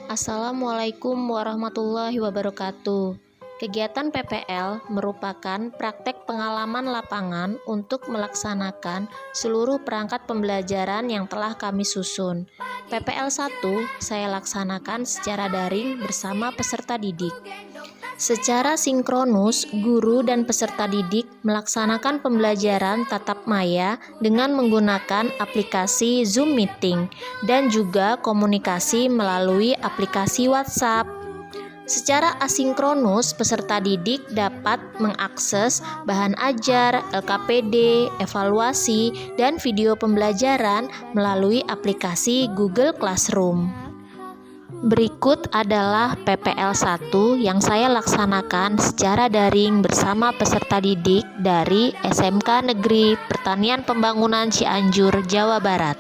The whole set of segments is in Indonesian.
Assalamualaikum warahmatullahi wabarakatuh. Kegiatan PPL merupakan praktek pengalaman lapangan untuk melaksanakan seluruh perangkat pembelajaran yang telah kami susun. PPL 1 saya laksanakan secara daring bersama peserta didik. Secara sinkronus, guru dan peserta didik melaksanakan pembelajaran tatap maya dengan menggunakan aplikasi Zoom Meeting dan juga komunikasi melalui aplikasi WhatsApp. Secara asinkronus, peserta didik dapat mengakses bahan ajar, LKPD, evaluasi, dan video pembelajaran melalui aplikasi Google Classroom. Berikut adalah PPL 1 yang saya laksanakan secara daring bersama peserta didik dari SMK Negeri Pertanian Pembangunan Cianjur, Jawa Barat.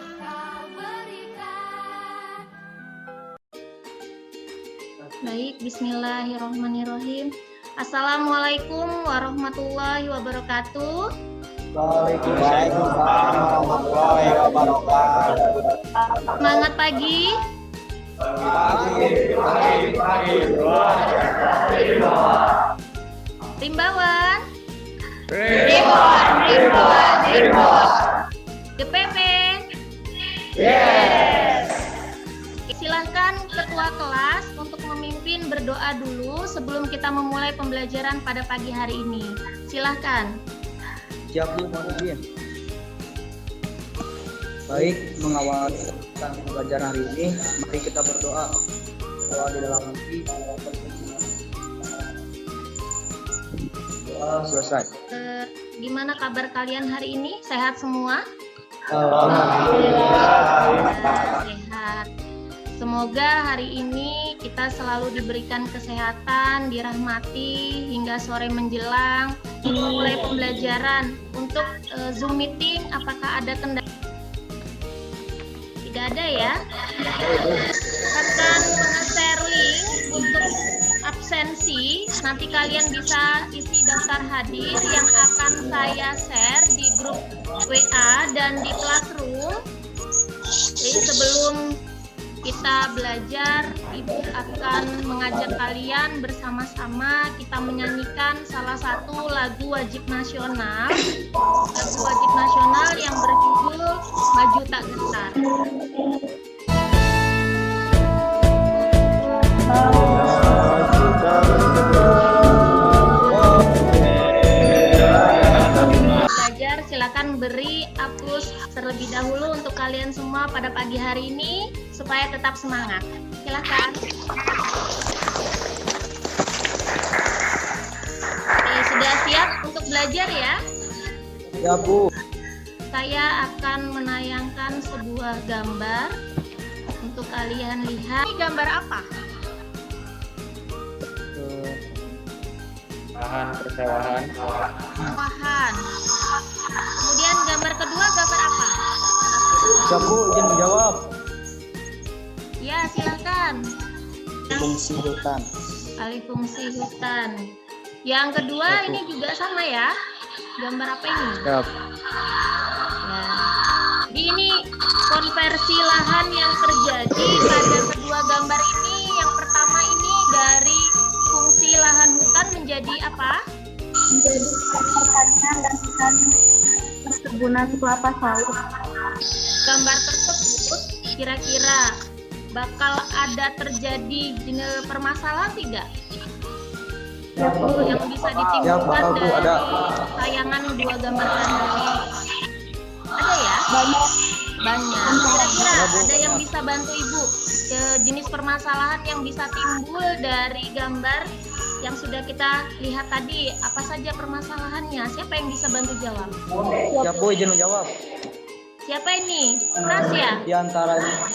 Baik, bismillahirrahmanirrahim. Assalamualaikum warahmatullahi wabarakatuh. Waalaikumsalam warahmatullahi wabarakatuh. Semangat pagi. Rimbawan. DPP. Yes. Silahkan ketua kelas untuk memimpin berdoa dulu sebelum kita memulai pembelajaran pada pagi hari ini. Silahkan. Siap Bu, mohon izin. Baik, mengawal pembelajaran hari ini, mari kita berdoa. Doa di dalam hati. Doa selesai. Gimana kabar kalian hari ini? Sehat semua? Sehat. Semoga hari ini kita selalu diberikan kesehatan, dirahmati hingga sore menjelang mulai pembelajaran. Untuk Zoom meeting, apakah ada kendala? Tidak ada ya. Akan share link untuk absensi. Nanti kalian bisa isi daftar hadir yang akan saya share di grup WA dan di Classroom. Jadi sebelum kita belajar, Ibu akan mengajak kalian bersama-sama kita menyanyikan salah satu lagu wajib nasional. Lagu wajib nasional yang berjudul Maju Tak Gentar. Belajar, silakan beri hapus terlebih dahulu untuk kalian semua pada pagi hari ini supaya tetap semangat. Silakan. Oke, sudah siap untuk belajar ya? Ya Bu. Saya akan menayangkan sebuah gambar untuk kalian lihat. Ini gambar apa? Lahan persawahan. Wahan. Kemudian gambar kedua gambar apa? Siap Bu, izin menjawab. Ya, silakan. Fungsi hutan. Alih fungsi hutan. Yang kedua ini juga sama ya? Gambar apa ini? Siap. Ya. Jadi ini konversi lahan yang terjadi pada kedua gambar ini. Yang pertama ini dari fungsi lahan hutan menjadi apa? Menjadi pertanian dan hutan perkebunan kelapa sawit. Gambar tersebut kira-kira bakal ada terjadi permasalahan tidak? Yang bisa ditimbulkan dari tayangan dua gambar tadi. Ada ya? Banyak. Kira-kira ada yang bisa bantu Ibu jenis permasalahan yang bisa timbul dari gambar yang sudah kita lihat tadi? Apa saja permasalahannya? Siapa yang bisa bantu jawab? Siap Bu, izin menjawab. Siapa ini? Pras ya? Di antaranya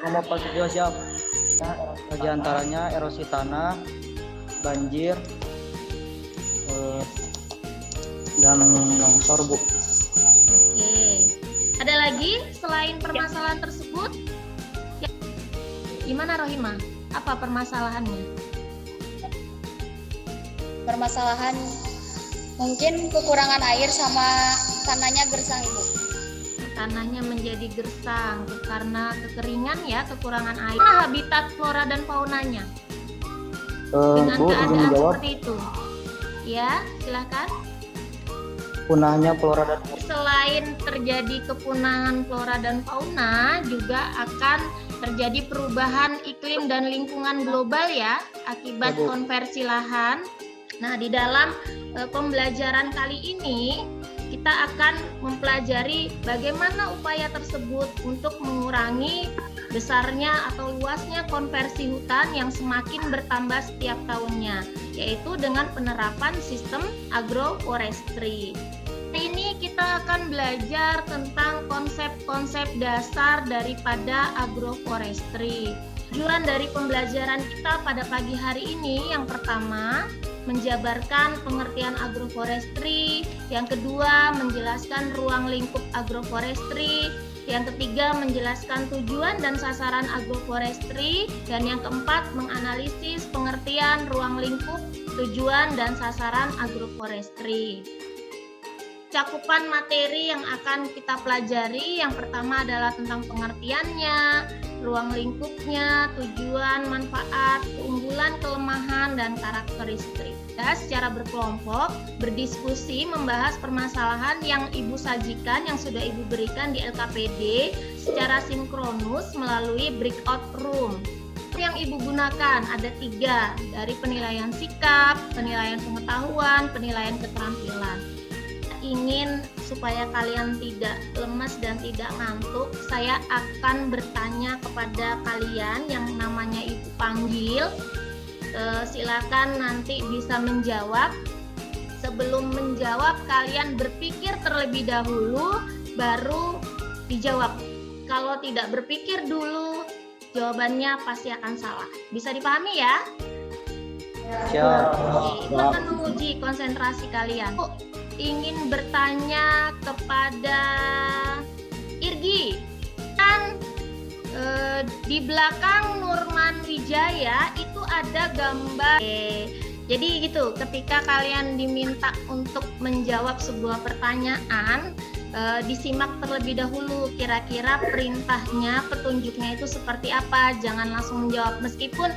nomor positif siap. Di antaranya erosi tanah, banjir, dan longsor Bu. Oke. Ada lagi selain permasalahan tersebut? Ya. Gimana Rohimah? Apa permasalahannya? Permasalahan mungkin kekurangan air sama tanahnya gersang Ibu. tanahnya menjadi gersang karena kekeringan ya, kekurangan air. Nah, habitat flora dan faunanya dengan Bu, izin keadaan menjawab. seperti itu. Ya, silakan. Punahnya flora dan fauna. Selain terjadi kepunahan flora dan fauna, juga akan terjadi perubahan iklim dan lingkungan global ya, akibat Ya, Bu. konversi lahan. Nah, di dalam pembelajaran kali ini kita akan mempelajari bagaimana upaya tersebut untuk mengurangi besarnya atau luasnya konversi hutan yang semakin bertambah setiap tahunnya, yaitu dengan penerapan sistem agroforestry. Hari ini kita akan belajar tentang konsep-konsep dasar daripada agroforestry. Tujuan dari pembelajaran kita pada pagi hari ini yang pertama, menjabarkan pengertian agroforestry, yang kedua menjelaskan ruang lingkup agroforestry, yang ketiga menjelaskan tujuan dan sasaran agroforestry, dan yang keempat menganalisis pengertian ruang lingkup, tujuan dan sasaran agroforestry. Cakupan materi yang akan kita pelajari yang pertama adalah tentang pengertiannya, ruang lingkupnya, tujuan, manfaat, keunggulan, kelemahan, dan karakteristik. Dan secara berkelompok, berdiskusi membahas permasalahan yang Ibu sajikan, yang sudah Ibu berikan di LKPD secara sinkronus melalui breakout room. Yang Ibu gunakan ada 3, dari penilaian sikap, penilaian pengetahuan, penilaian keterampilan. Ingin supaya kalian tidak lemas dan tidak ngantuk, saya akan bertanya kepada kalian yang namanya Ibu panggil. Silakan nanti bisa menjawab. Sebelum menjawab, kalian berpikir terlebih dahulu, baru dijawab. Kalau tidak berpikir dulu, jawabannya pasti akan salah. Bisa dipahami ya? Siap. Itu akan menguji konsentrasi kalian. Ingin bertanya kepada Irgi, kan di belakang Nurman Wijaya itu ada gambar. Jadi gitu, ketika kalian diminta untuk menjawab sebuah pertanyaan, disimak terlebih dahulu kira-kira perintahnya, petunjuknya itu seperti apa. Jangan langsung menjawab, meskipun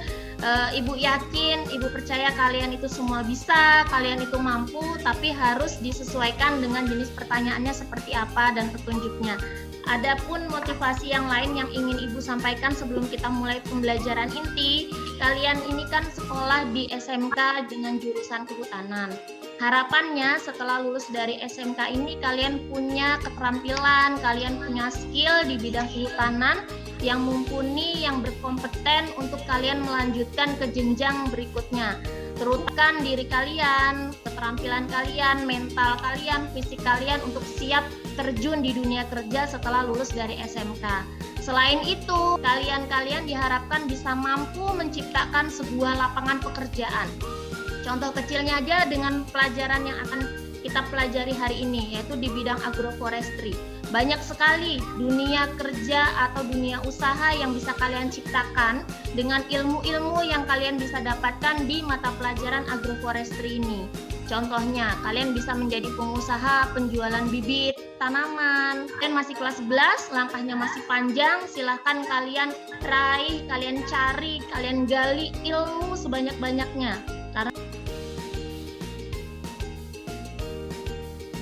Ibu yakin, Ibu percaya kalian itu semua bisa, kalian itu mampu, tapi harus disesuaikan dengan jenis pertanyaannya seperti apa dan petunjuknya. Adapun motivasi yang lain yang ingin Ibu sampaikan sebelum kita mulai pembelajaran inti, kalian ini kan sekolah di SMK dengan jurusan kehutanan. Harapannya setelah lulus dari SMK ini kalian punya keterampilan, kalian punya skill di bidang kehutanan yang mumpuni, yang berkompeten untuk kalian melanjutkan ke jenjang berikutnya. Terutama diri kalian, keterampilan kalian, mental kalian, fisik kalian untuk siap terjun di dunia kerja setelah lulus dari SMK. Selain itu, kalian diharapkan bisa mampu menciptakan sebuah lapangan pekerjaan. Contoh kecilnya aja dengan pelajaran yang akan kita pelajari hari ini, yaitu di bidang agroforestry. Banyak sekali dunia kerja atau dunia usaha yang bisa kalian ciptakan dengan ilmu-ilmu yang kalian bisa dapatkan di mata pelajaran agroforestry ini. Contohnya, kalian bisa menjadi pengusaha penjualan bibit tanaman. Dan masih kelas 11, langkahnya masih panjang. Silahkan kalian raih, kalian cari, kalian gali ilmu sebanyak-banyaknya. Karena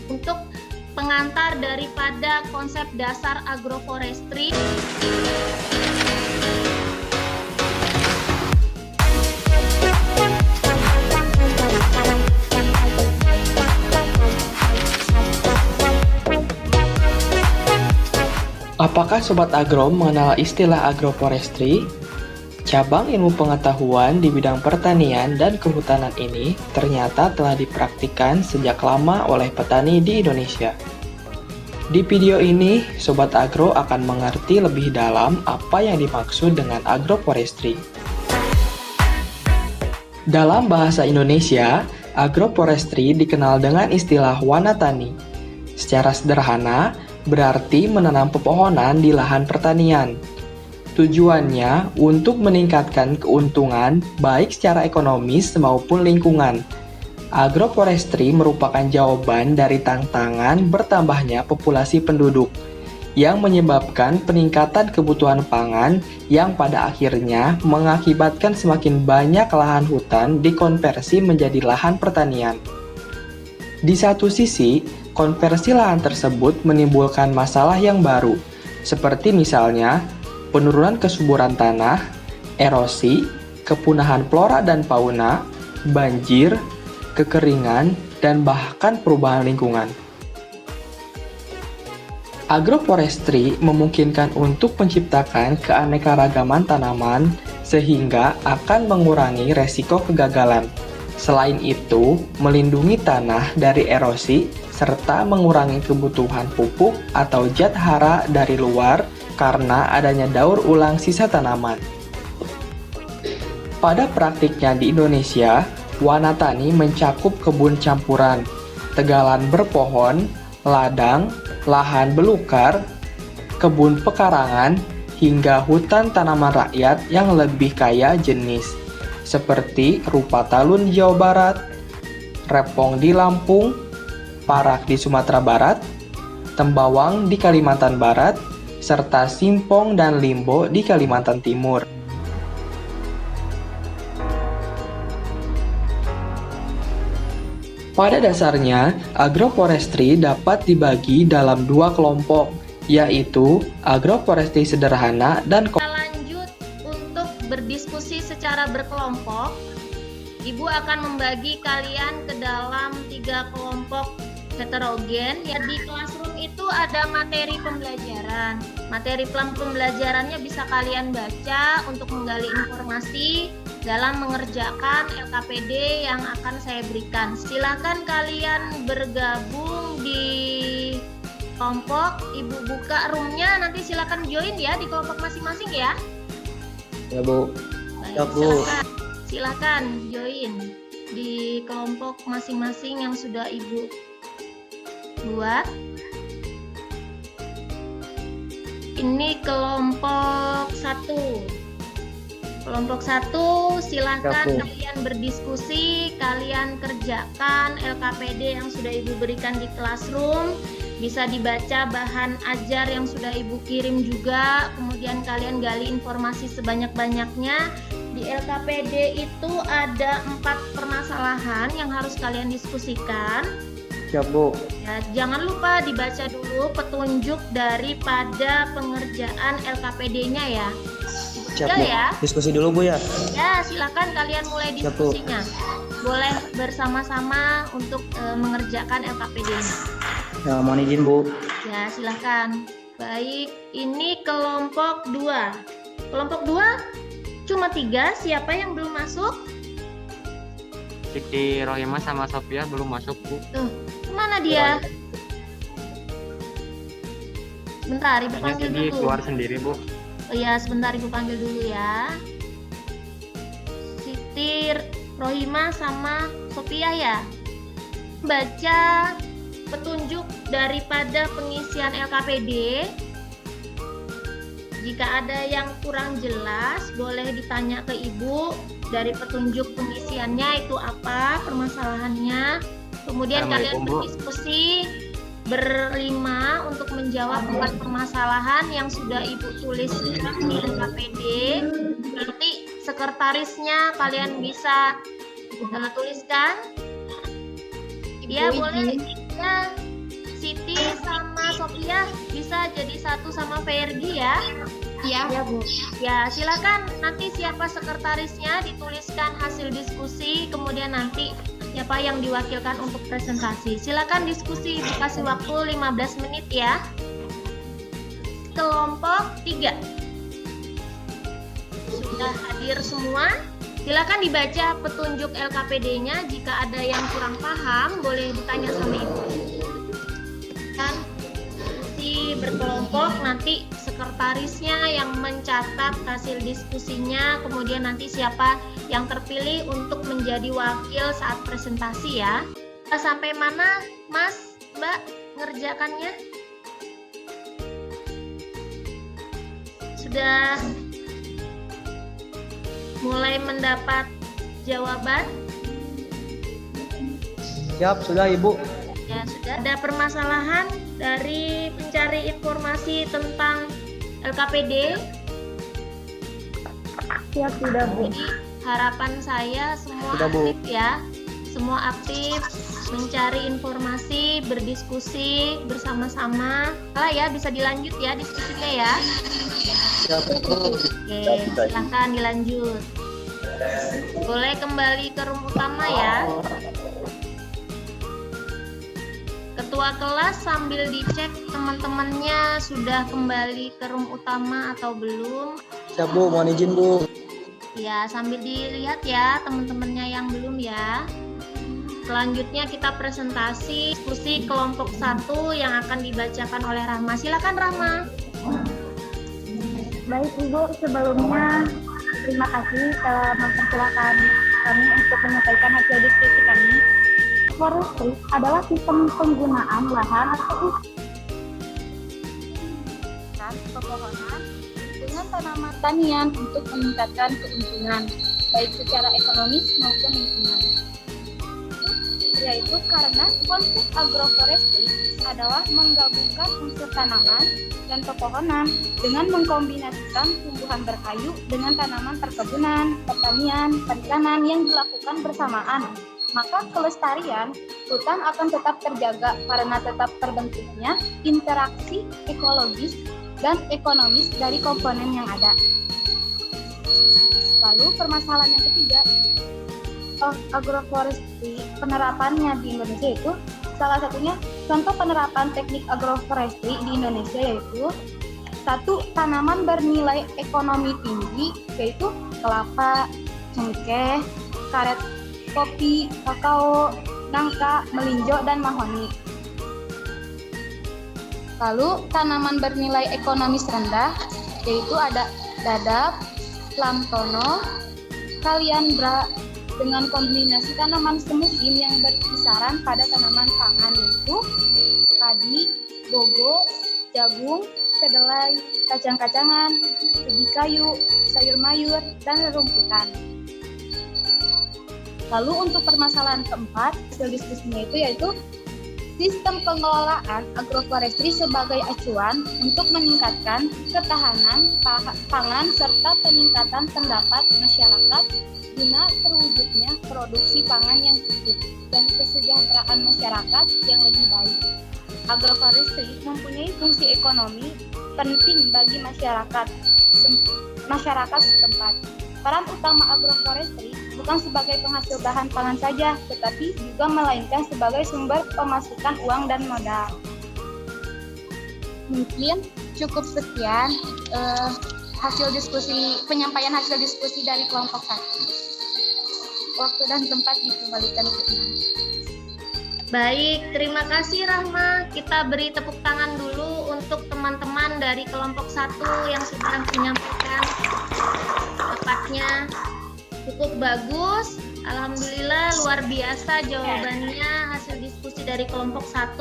untuk pengantar daripada konsep dasar agroforestry, apakah Sobat Agro mengenal istilah agroforestry? Cabang ilmu pengetahuan di bidang pertanian dan kehutanan ini ternyata telah dipraktikkan sejak lama oleh petani di Indonesia. Di video ini, Sobat Agro akan mengerti lebih dalam apa yang dimaksud dengan agroforestry. Dalam bahasa Indonesia, agroforestry dikenal dengan istilah wanatani. Secara sederhana, berarti menanam pepohonan di lahan pertanian. Tujuannya untuk meningkatkan keuntungan baik secara ekonomis maupun lingkungan. Agroforestry merupakan jawaban dari tantangan bertambahnya populasi penduduk. yang menyebabkan peningkatan kebutuhan pangan yang pada akhirnya mengakibatkan semakin banyak lahan hutan dikonversi menjadi lahan pertanian. Di satu sisi, konversi lahan tersebut menimbulkan masalah yang baru, seperti misalnya penurunan kesuburan tanah, erosi, kepunahan flora dan fauna, banjir, kekeringan, dan bahkan perubahan lingkungan. Agroforestry memungkinkan untuk menciptakan keanekaragaman tanaman sehingga akan mengurangi resiko kegagalan. Selain itu, melindungi tanah dari erosi serta mengurangi kebutuhan pupuk atau zat hara dari luar karena adanya daur ulang sisa tanaman. Pada praktiknya di Indonesia, Wanatani mencakup kebun campuran, tegalan berpohon, ladang, lahan belukar, kebun pekarangan, hingga hutan tanaman rakyat yang lebih kaya jenis, seperti rupa talun di Jawa Barat, repong di Lampung, parak di Sumatera Barat, tembawang di Kalimantan Barat, serta simpong dan limbo di Kalimantan Timur. Pada dasarnya, agroforestry dapat dibagi dalam dua kelompok, yaitu agroforestry sederhana dan Kita lanjut untuk berdiskusi secara berkelompok. Ibu akan membagi kalian ke dalam 3 kelompok heterogen. Ya, di classroom itu ada materi pembelajaran. Materi pembelajarannya bisa kalian baca untuk menggali informasi dalam mengerjakan LKPD yang akan saya berikan. Silakan kalian bergabung di kelompok. Ibu buka roomnya, nanti silakan join ya di kelompok masing-masing ya. Ya, Bu. Baik, Ya, Bu. silakan join di kelompok masing-masing yang sudah Ibu buat. Ini kelompok 1. Kelompok 1, silakan Ya, Bu. kalian berdiskusi, kalian kerjakan LKPD yang sudah Ibu berikan di classroom. Bisa dibaca bahan ajar yang sudah Ibu kirim juga, kemudian kalian gali informasi sebanyak-banyaknya. Di LKPD itu ada 4 permasalahan yang harus kalian diskusikan. Siap, Bu. Ya, jangan lupa dibaca dulu petunjuk daripada pengerjaan LKPD-nya ya. Siap, Udah Bu. ya? Diskusi dulu, Bu, ya. Ya, silakan kalian mulai Siap, Bu. diskusinya. Boleh bersama-sama untuk mengerjakan LKPD-nya. Ya, mohon izin, Bu. Ya, silakan. Baik, ini kelompok 2. Kelompok 2 cuma 3, siapa yang belum masuk? Siti Rohima sama Sophia belum masuk, Bu. Tuh, kemana dia? Sebentar, Ibu Kayaknya panggil Siti dulu. keluar sendiri, Bu. Oh ya, sebentar Ibu panggil dulu ya. Siti Rohima sama Sophia ya. Baca petunjuk daripada pengisian LKPD. Jika ada yang kurang jelas, boleh ditanya ke Ibu dari petunjuk pengisiannya itu apa permasalahannya. Kemudian kalian Assalamualaikum, Bu. berdiskusi berlima untuk menjawab 4 permasalahan yang sudah Ibu tulis di LKPD. Nanti sekretarisnya kalian bisa tuliskan. Ya, boleh. Ya, Siti sama Sophia bisa jadi satu sama Fergie ya. Iya, Bu. Ya, silakan nanti siapa sekretarisnya dituliskan hasil diskusi, kemudian nanti siapa yang diwakilkan untuk presentasi. Silakan diskusi, dikasih waktu 15 menit ya. Kelompok 3. Sudah hadir semua? Silakan dibaca petunjuk LKPD-nya. Jika ada yang kurang paham, boleh ditanya sama Ibu. Kan si berkelompok, nanti sekretarisnya yang mencatat hasil diskusinya, kemudian nanti siapa yang terpilih untuk menjadi wakil saat presentasi ya. Sampai mana Mas, Mbak ngerjakannya? Sudah mulai mendapat jawaban? Siap, sudah, Ibu. Ya, sudah. Ada permasalahan dari pencari informasi tentang LKPD? Siap tidak, Bu? Jadi harapan saya semua Sudah, Bu. aktif ya, semua aktif mencari informasi, berdiskusi bersama-sama. Ya bisa dilanjut ya diskusinya ya. Siap, Bu. Oke, silahkan dilanjut. Boleh kembali ke room utama ya. Ketua kelas sambil dicek teman-temannya sudah kembali ke room utama atau belum. Siap, Bu. Mohon izin, Bu. Ya, sambil dilihat ya teman-temannya yang belum ya. Selanjutnya kita presentasi diskusi kelompok 1 yang akan dibacakan oleh Rahma. Silakan Rahma. Baik, Ibu. Sebelumnya terima kasih telah mempersilahkan kami untuk menyampaikan hasil diskusi kami. Forestry adalah sistem penggunaan lahan atau pepohonan dengan tanaman tanian untuk meningkatkan keuntungan, baik secara ekonomis maupun lingkungan. Yaitu karena konsep agroforestry adalah menggabungkan unsur tanaman dan pepohonan dengan mengkombinasikan tumbuhan berkayu dengan tanaman perkebunan, pertanian, perikanan yang dilakukan bersamaan. Maka kelestarian hutan akan tetap terjaga karena tetap terbentuknya interaksi ekologis dan ekonomis dari komponen yang ada. Lalu permasalahan yang ketiga, agroforestry penerapannya di Indonesia itu salah satunya contoh penerapan teknik agroforestry di Indonesia yaitu 1. Tanaman bernilai ekonomi tinggi yaitu kelapa, cengkeh, karet kopi, kakao, nangka, melinjo, dan mahoni. Lalu tanaman bernilai ekonomis rendah yaitu ada dadap, lamtono, kaliandra dengan kombinasi tanaman semusim yang berkisaran pada tanaman pangan yaitu padi, bogo, jagung, kedelai, kacang-kacangan, ubi kayu, sayur mayur, dan rerumputan. Lalu untuk permasalahan keempat, hasil diskusinya itu yaitu sistem pengelolaan agroforestry sebagai acuan untuk meningkatkan ketahanan pangan serta peningkatan pendapat masyarakat guna terwujudnya produksi pangan yang cukup dan kesejahteraan masyarakat yang lebih baik. Agroforestry mempunyai fungsi ekonomi penting bagi masyarakat setempat. Peran utama agroforestry bukan sebagai penghasil bahan pangan saja, tetapi juga melainkan sebagai sumber pemasukan uang dan modal. Mungkin cukup sekian penyampaian hasil diskusi dari kelompok 1. Waktu dan tempat dikembalikan ke Ibu. Baik, terima kasih Rahma. Kita beri tepuk tangan dulu untuk teman-teman dari kelompok 1 yang sudah menyampaikan pendapatnya. Cukup bagus. Alhamdulillah luar biasa jawabannya hasil diskusi dari kelompok 1.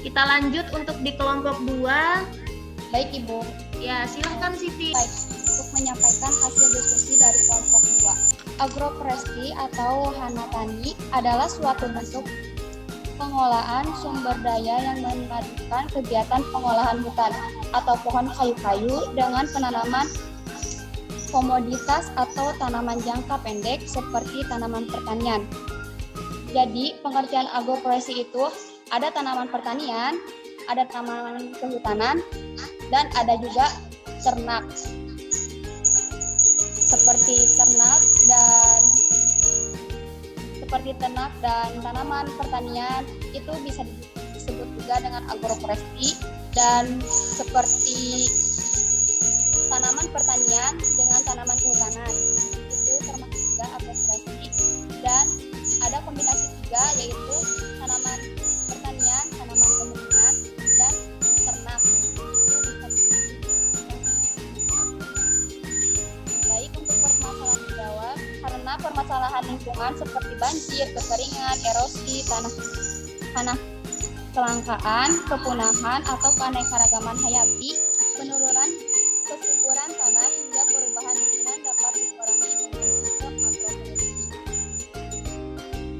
Kita lanjut untuk di kelompok 2. Baik Ibu. Ya, silahkan Siti. Baik, untuk menyampaikan hasil diskusi dari kelompok 2. Agroforestry atau hana tani adalah suatu bentuk pengolahan sumber daya yang memadukan kegiatan pengolahan hutan atau pohon kayu-kayu dengan penanaman komoditas atau tanaman jangka pendek seperti tanaman pertanian. Jadi, pengertian agroforestry itu ada tanaman pertanian, ada tanaman kehutanan, dan ada juga ternak. Seperti ternak dan tanaman pertanian itu bisa disebut juga dengan agroforestry, dan seperti tanaman pertanian dengan tanaman kehutanan itu termasuk juga agroforestry. Dan ada kombinasi tiga yaitu tanaman pertanian, tanaman kehutanan, dan ternak. Baik, untuk permasalahan dijawab karena permasalahan lingkungan seperti banjir, kekeringan, erosi, tanah kelangkaan, kepunahan atau keanekaragaman hayati, penurunan kesuburan tanah hingga perubahan lingkungan dapat dikurangi dengan sistem agroforestry.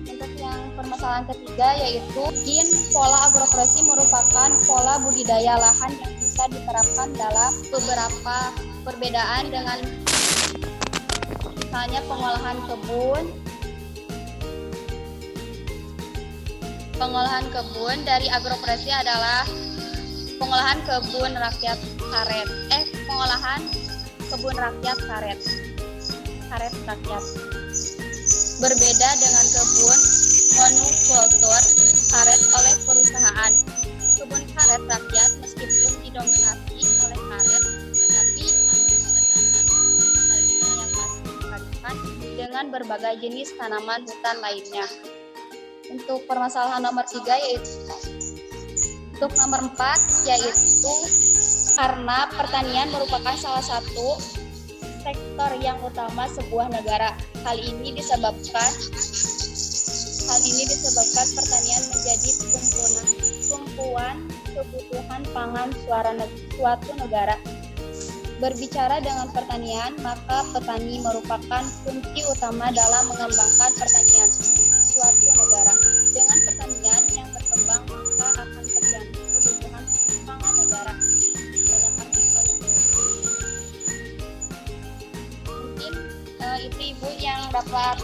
Untuk yang permasalahan permasalahan ketiga yaitu pola agroforestry merupakan pola budidaya lahan yang bisa diterapkan dalam beberapa perbedaan dengan misalnya pengolahan kebun dari agroforestry adalah pengolahan kebun rakyat karet. Pengolahan kebun rakyat karet rakyat. Berbeda dengan kebun monokultur karet oleh perusahaan. Kebun karet rakyat meskipun didominasi oleh karet, tetapi yang masih dipadukan dengan berbagai jenis tanaman hutan lainnya. Untuk permasalahan nomor 4 yaitu karena pertanian merupakan salah satu sektor yang utama sebuah negara. Hal ini disebabkan pertanian menjadi tumpuan kebutuhan pangan suatu negara. Berbicara dengan pertanian, maka petani merupakan kunci utama dalam mengembangkan pertanian suatu negara. Dengan pertanian yang berkembang, maka akan terjamin kebutuhan pangan negara. Banyak artikel yang mungkin itu Ibu yang dapat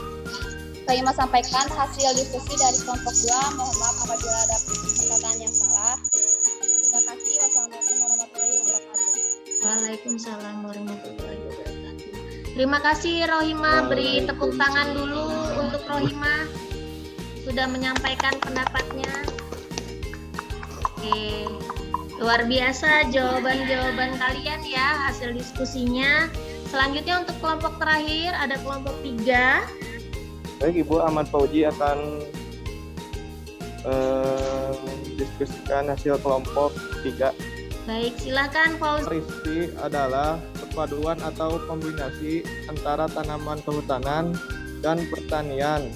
saya sampaikan hasil diskusi dari kelompok 2. Mohon maaf apabila ada perkataan yang salah. Terima kasih. Wassalamualaikum warahmatullahi wabarakatuh. Waalaikumsalam warahmatullahi wabarakatuh. Terima kasih Rohima, beri tepuk tangan dulu untuk Rohima sudah menyampaikan pendapatnya. Oke, luar biasa jawaban-jawaban kalian ya, hasil diskusinya. Selanjutnya untuk kelompok terakhir ada kelompok 3. Baik, Ibu Ahmad Fauji akan mendiskusikan hasil kelompok 3. Baik, silakan Fauzi. Forestry adalah perpaduan atau kombinasi antara tanaman kehutanan dan pertanian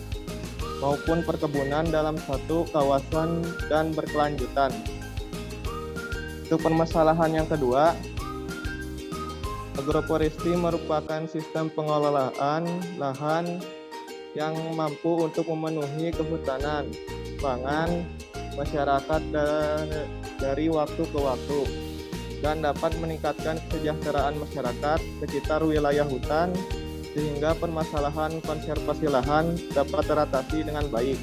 maupun perkebunan dalam satu kawasan dan berkelanjutan. Untuk permasalahan yang kedua, agroforestry merupakan sistem pengelolaan lahan yang mampu untuk memenuhi kehutanan, pangan, masyarakat dari waktu ke waktu dan dapat meningkatkan kesejahteraan masyarakat sekitar wilayah hutan sehingga permasalahan konservasi lahan dapat teratasi dengan baik.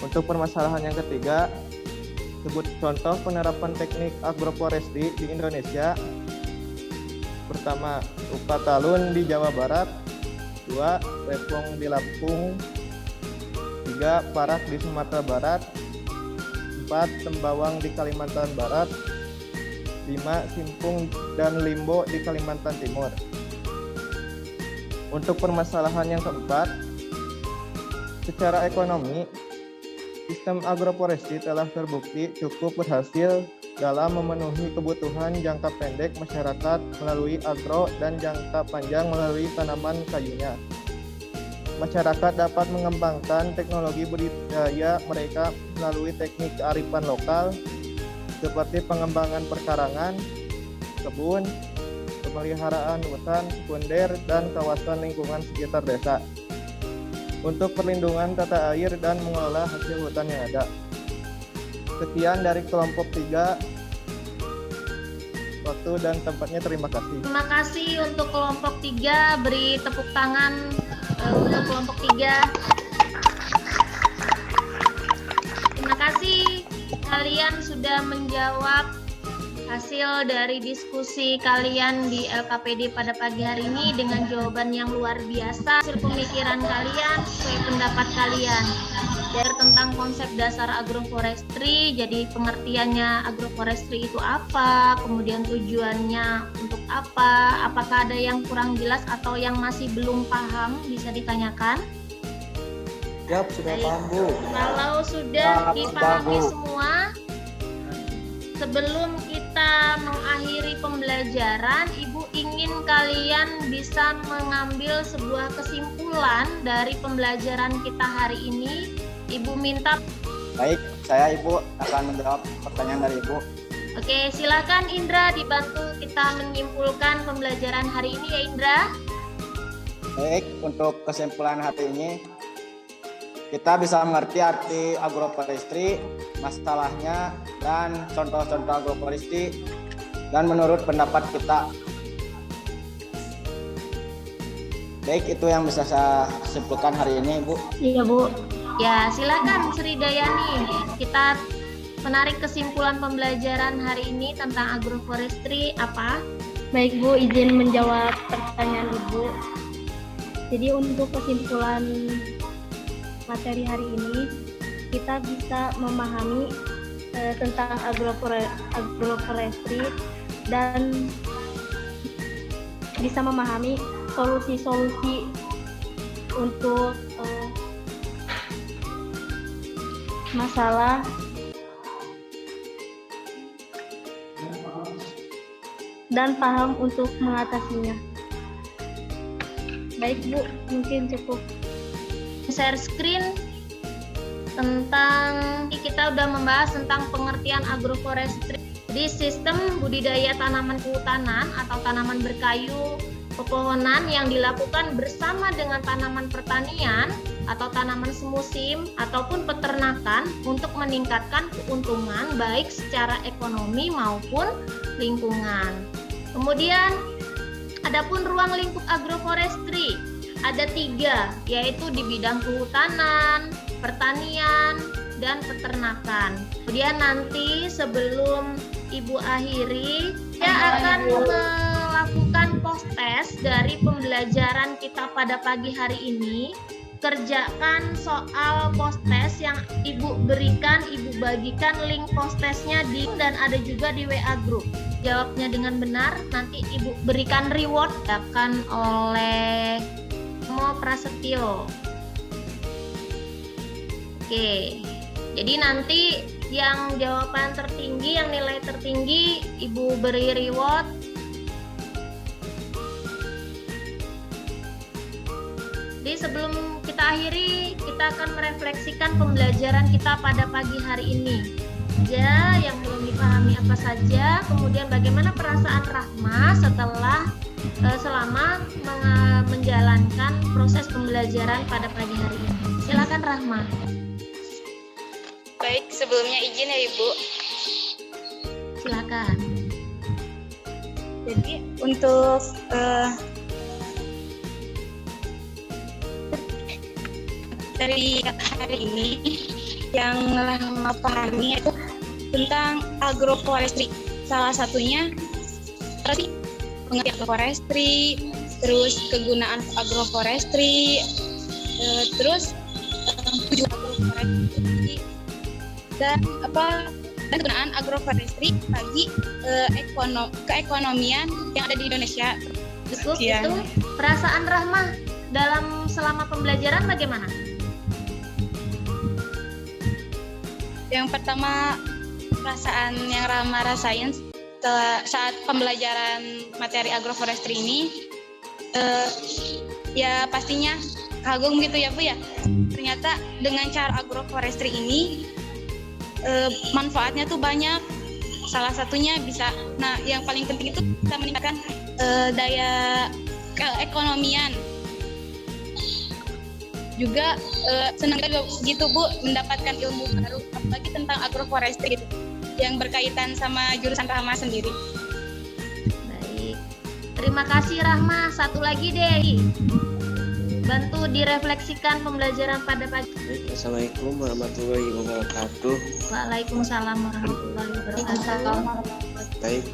Untuk permasalahan yang ketiga, sebut contoh penerapan teknik agroforestry di Indonesia. Pertama, Upatalun di Jawa Barat. 2. Repong di Lampung. 3. Parak di Sumatera Barat. 4. Tembawang di Kalimantan Barat. 5. Simpung dan Limbo di Kalimantan Timur. Untuk permasalahan yang keempat, secara ekonomi, sistem agroforestry telah terbukti cukup berhasil dalam memenuhi kebutuhan jangka pendek masyarakat melalui agro dan jangka panjang melalui tanaman kayunya. Masyarakat dapat mengembangkan teknologi budidaya mereka melalui teknik kearifan lokal seperti pengembangan perkarangan, kebun, pemeliharaan hutan, sekunder, dan kawasan lingkungan sekitar desa untuk perlindungan tata air dan mengelola hasil hutan yang ada. Sekian dari kelompok 3. Waktu dan tempatnya, terima kasih. Terima kasih untuk kelompok 3, beri tepuk tangan untuk kelompok 3. Terima kasih kalian sudah menjawab hasil dari diskusi kalian di LKPD pada pagi hari ini dengan jawaban yang luar biasa. Hasil pemikiran kalian sesuai pendapat kalian dari tentang konsep dasar agroforestry, jadi pengertiannya agroforestry itu apa, kemudian tujuannya untuk apa, apakah ada yang kurang jelas atau yang masih belum paham, bisa ditanyakan. Siap, sudah paham, Bu. Kalau sudah dipahami semua, sebelum kita mengakhiri pembelajaran, Ibu ingin kalian bisa mengambil sebuah kesimpulan dari pembelajaran kita hari ini. Ibu minta. Baik, saya Ibu akan menjawab pertanyaan dari Ibu. Oke, silakan Indra dibantu kita menyimpulkan pembelajaran hari ini ya Indra. Baik, untuk kesimpulan hari ini, kita bisa mengerti arti agroforestry, masalahnya, dan contoh-contoh agroforestry, dan menurut pendapat kita. Baik, itu yang bisa saya simpulkan hari ini, Bu. Iya, Bu. Ya, silakan Sri Dayani. Kita menarik kesimpulan pembelajaran hari ini tentang agroforestry apa? Baik Bu, izin menjawab pertanyaan Ibu. Jadi untuk kesimpulan materi hari ini, kita bisa memahami tentang agroforestry dan bisa memahami solusi-solusi untuk masalah dan paham untuk mengatasinya. Baik Bu, mungkin cukup. Share screen tentang, kita udah membahas tentang pengertian agroforestry. Jadi sistem budidaya tanaman kehutanan atau tanaman berkayu pepohonan yang dilakukan bersama dengan tanaman pertanian atau tanaman semusim ataupun peternakan untuk meningkatkan keuntungan baik secara ekonomi maupun lingkungan. Kemudian adapun ruang lingkup agroforestry ada 3, yaitu di bidang kehutanan, pertanian, dan peternakan. Kemudian nanti sebelum Ibu akhiri, saya akan melakukan post test dari pembelajaran kita pada pagi hari ini. Kerjakan soal post test yang Ibu berikan, Ibu bagikan link post testnya dan ada juga di WA group. Jawabnya dengan benar, nanti Ibu berikan reward akan oleh Mo Prasetyo. Oke, jadi nanti yang jawaban tertinggi, yang nilai tertinggi, Ibu beri reward. Jadi sebelum kita akhiri, kita akan merefleksikan pembelajaran kita pada pagi hari ini. Ya, yang belum dipahami apa saja, kemudian bagaimana perasaan Rahma setelah selama menjalankan proses pembelajaran pada pagi hari ini. Silakan Rahma. Baik, sebelumnya izin ya Ibu. Silakan. Jadi untuk dari hari ini yang Rahma pahami itu tentang agroforestry. Salah satunya tadi pengertian agroforestry, terus kegunaan agroforestry, terus tujuan agroforestry dan kegunaan agroforestry bagi keekonomian yang ada di Indonesia. Cukup itu. Perasaan Rahma selama pembelajaran bagaimana? Yang pertama, perasaan yang Rahma rasain saat pembelajaran materi agroforestry ini, ya pastinya kagum gitu ya Bu ya. Ternyata dengan cara agroforestry ini manfaatnya tuh banyak. Salah satunya bisa, yang paling penting itu bisa meningkatkan daya keekonomian. Juga senang juga gitu Bu mendapatkan ilmu baru apalagi tentang agroforestry gitu, yang berkaitan sama jurusan Rahma sendiri. Baik, terima kasih Rahma. Satu lagi deh, bantu direfleksikan pembelajaran pada pagi. Assalamualaikum warahmatullahi wabarakatuh. Waalaikumsalam warahmatullahi wabarakatuh. Baik,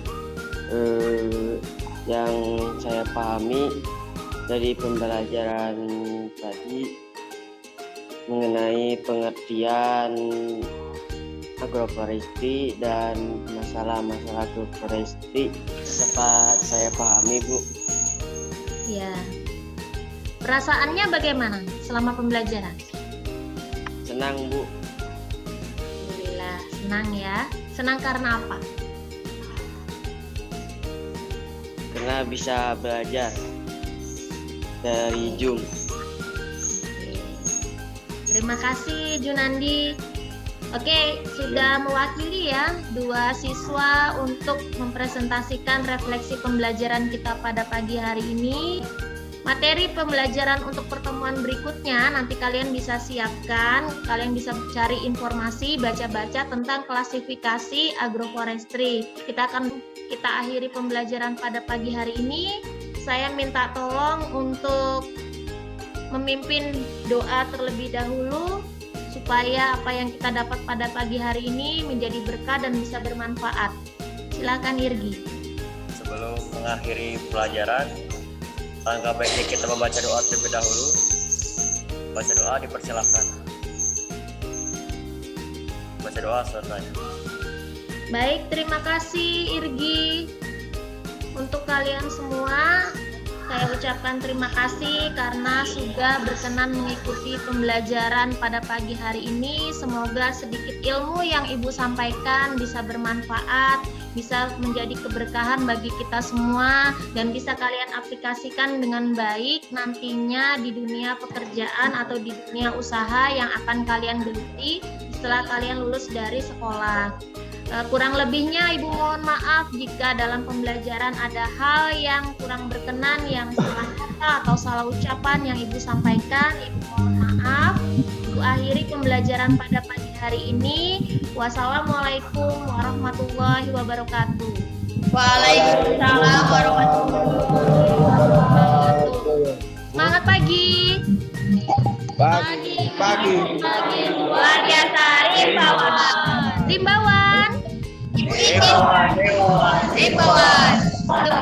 yang saya pahami dari pembelajaran tadi mengenai pengertian agroforestry dan masalah-masalah agroforestry dapat saya pahami Bu. Ya. Perasaannya bagaimana selama pembelajaran? Senang Bu. Alhamdulillah, senang ya. Senang karena apa? Karena bisa belajar dari Zoom. Terima kasih Junandi. Oke, sudah mewakili ya 2 siswa untuk mempresentasikan refleksi pembelajaran kita pada pagi hari ini. Materi pembelajaran untuk pertemuan berikutnya nanti kalian bisa siapkan, kalian bisa cari informasi, baca-baca tentang klasifikasi agroforestry. Kita akhiri pembelajaran pada pagi hari ini. Saya minta tolong untuk memimpin doa terlebih dahulu supaya apa yang kita dapat pada pagi hari ini menjadi berkah dan bisa bermanfaat. Silakan Irgi. Sebelum mengakhiri pelajaran, langkah baiknya kita membaca doa terlebih dahulu. Baca doa dipersilahkan. Baca doa selesai. Baik, terima kasih Irgi. Untuk kalian semua, saya ucapkan terima kasih karena sudah berkenan mengikuti pembelajaran pada pagi hari ini. Semoga sedikit ilmu yang Ibu sampaikan bisa bermanfaat, bisa menjadi keberkahan bagi kita semua, dan bisa kalian aplikasikan dengan baik nantinya di dunia pekerjaan atau di dunia usaha yang akan kalian geluti setelah kalian lulus dari sekolah. Kurang lebihnya Ibu mohon maaf jika dalam pembelajaran ada hal yang kurang berkenan, yang salah kata atau salah ucapan yang Ibu sampaikan. Ibu mohon maaf. Ibu akhiri pembelajaran pada pagi hari ini. Wassalamualaikum warahmatullahi wabarakatuh. Waalaikumsalam warahmatullahi wabarakatuh. Semangat pagi. Pagi. Luar biasa. Rimbawan. Ibu Ikin. Rimbawan. The